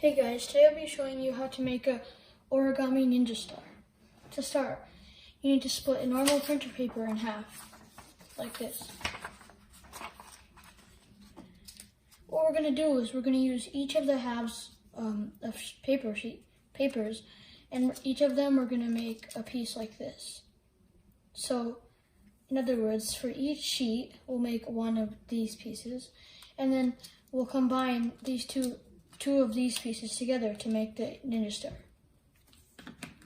Hey guys, today I'll be showing you how to make a Origami Ninja Star. To start, you need to split a normal printer paper in half, like this. What we're going to do is we're going to use each of the halves of papers, and each of them we're going to make a piece like this. So, in other words, for each sheet, we'll make one of these pieces, and then we'll combine these two of these pieces together to make the Ninja Star.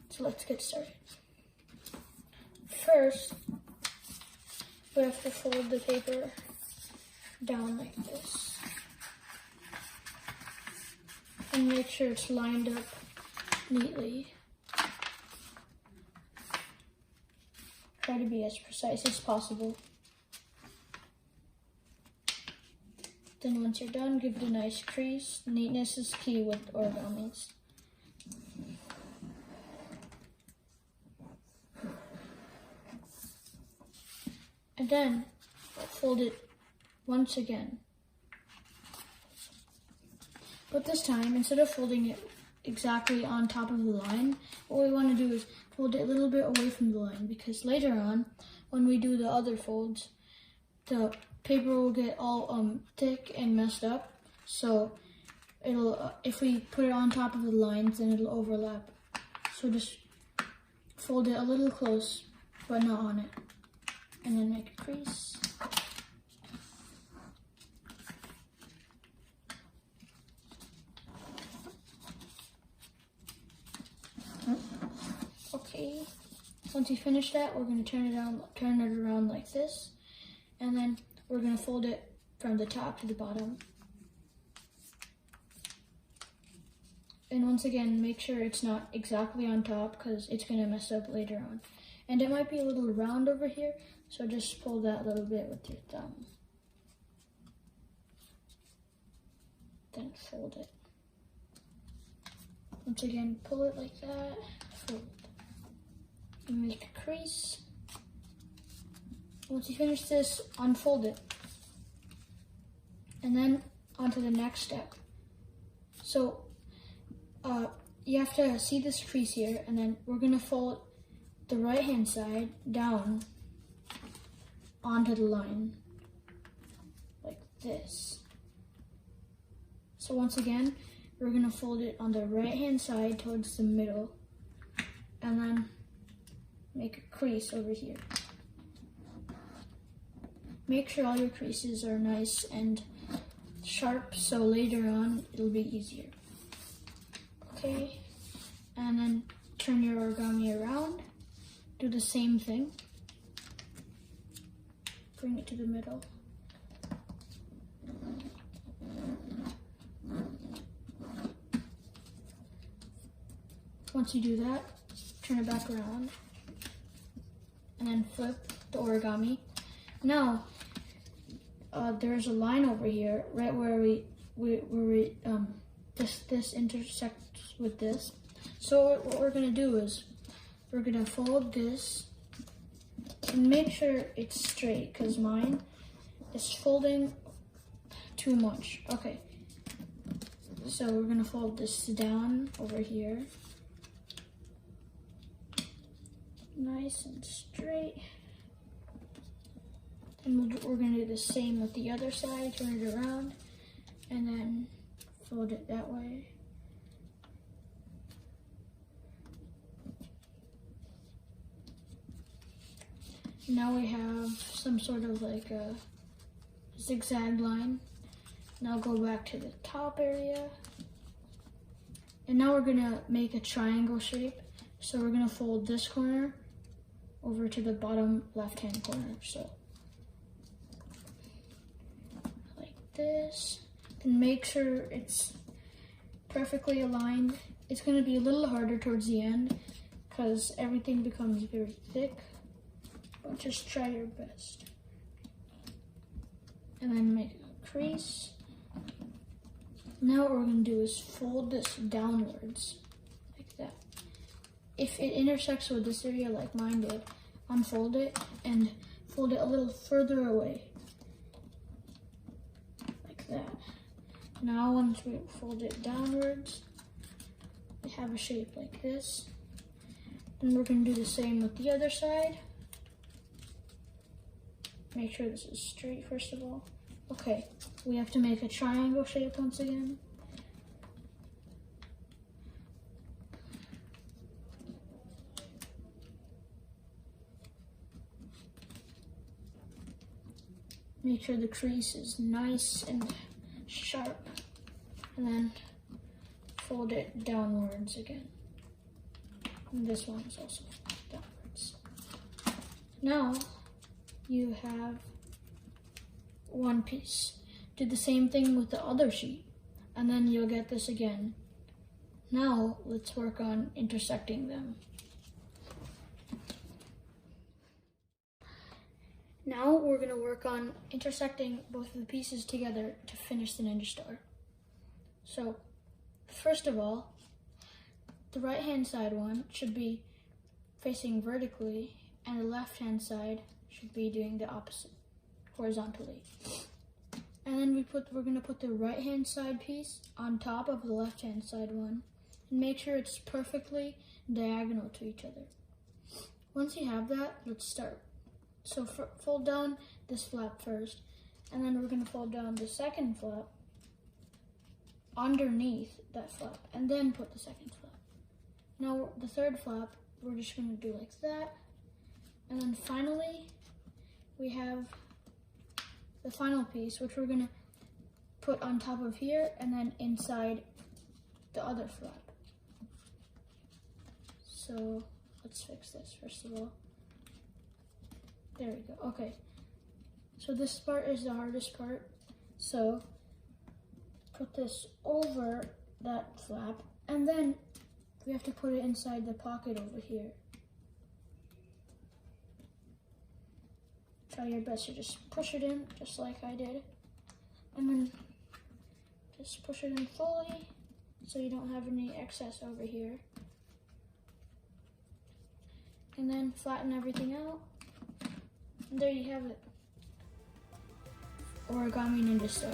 So let's get started. First, we have to fold the paper down like this and make sure it's lined up neatly. Try to be as precise as possible. Then once you're done, give it a nice crease. Neatness is key with origamis. And then fold it once again. But this time, instead of folding it exactly on top of the line, what we want to do is fold it a little bit away from the line, because later on, when we do the other folds, the paper will get all thick and messed up. So it'll, if we put it on top of the lines, then it'll overlap. So just fold it a little close, but not on it. And then make a crease. Okay. Once you finish that, we're going to turn it around like this, and then we're going to fold it from the top to the bottom. And once again, make sure it's not exactly on top, because it's going to mess up later on. And it might be a little round over here, so just pull that a little bit with your thumb. Then fold it. Once again, pull it like that, fold. And make a crease. Once you finish this, unfold it. And then on to the next step. So you have to see this crease here, and then we're going to fold the right hand side down onto the line, like this. So once again, we're going to fold it on the right hand side towards the middle, and then make a crease over here. Make sure all your creases are nice and sharp, so later on it'll be easier. Okay, and then turn your origami around. Do the same thing. Bring it to the middle. Once you do that, turn it back around and then flip the origami. Now, there's a line over here, right where this intersects with this. So what we're gonna do is we're gonna fold this and make sure it's straight, because mine is folding too much. Okay, so we're gonna fold this down over here, nice and straight. And we're going to do the same with the other side, turn it around, and then fold it that way. Now we have some sort of like a zigzag line. Now go back to the top area. And now we're going to make a triangle shape. So we're going to fold this corner over to the bottom left-hand corner. So this, then make sure it's perfectly aligned. It's going to be a little harder towards the end because everything becomes very thick, but just try your best. And then make a crease. Now what we're going to do is fold this downwards like that. If it intersects with this area like mine did, unfold it and fold it a little further away. That. Now once we fold it downwards, we have a shape like this. Then we're going to do the same with the other side. Make sure this is straight first of all. Okay, we have to make a triangle shape once again. Make sure the crease is nice and sharp, and then fold it downwards again. And this one is also downwards. Now you have one piece. Do the same thing with the other sheet, and then you'll get this again. Now let's work on intersecting them. Now we're going to work on intersecting both of the pieces together to finish the Ninja Star. So, first of all, the right hand side one should be facing vertically, and the left hand side should be doing the opposite, horizontally. And then we're going to put the right hand side piece on top of the left hand side one, and make sure it's perfectly diagonal to each other. Once you have that, let's start. So fold down this flap first, and then we're going to fold down the second flap underneath that flap, and then put the second flap. Now the third flap, we're just going to do like that. And then finally, we have the final piece, which we're going to put on top of here, and then inside the other flap. So let's fix this first of all. There we go, okay. So this part is the hardest part. So put this over that flap, and then we have to put it inside the pocket over here. Try your best to just push it in, just like I did. And then just push it in fully, so you don't have any excess over here. And then flatten everything out. And there you have it. Origami Ninja Star.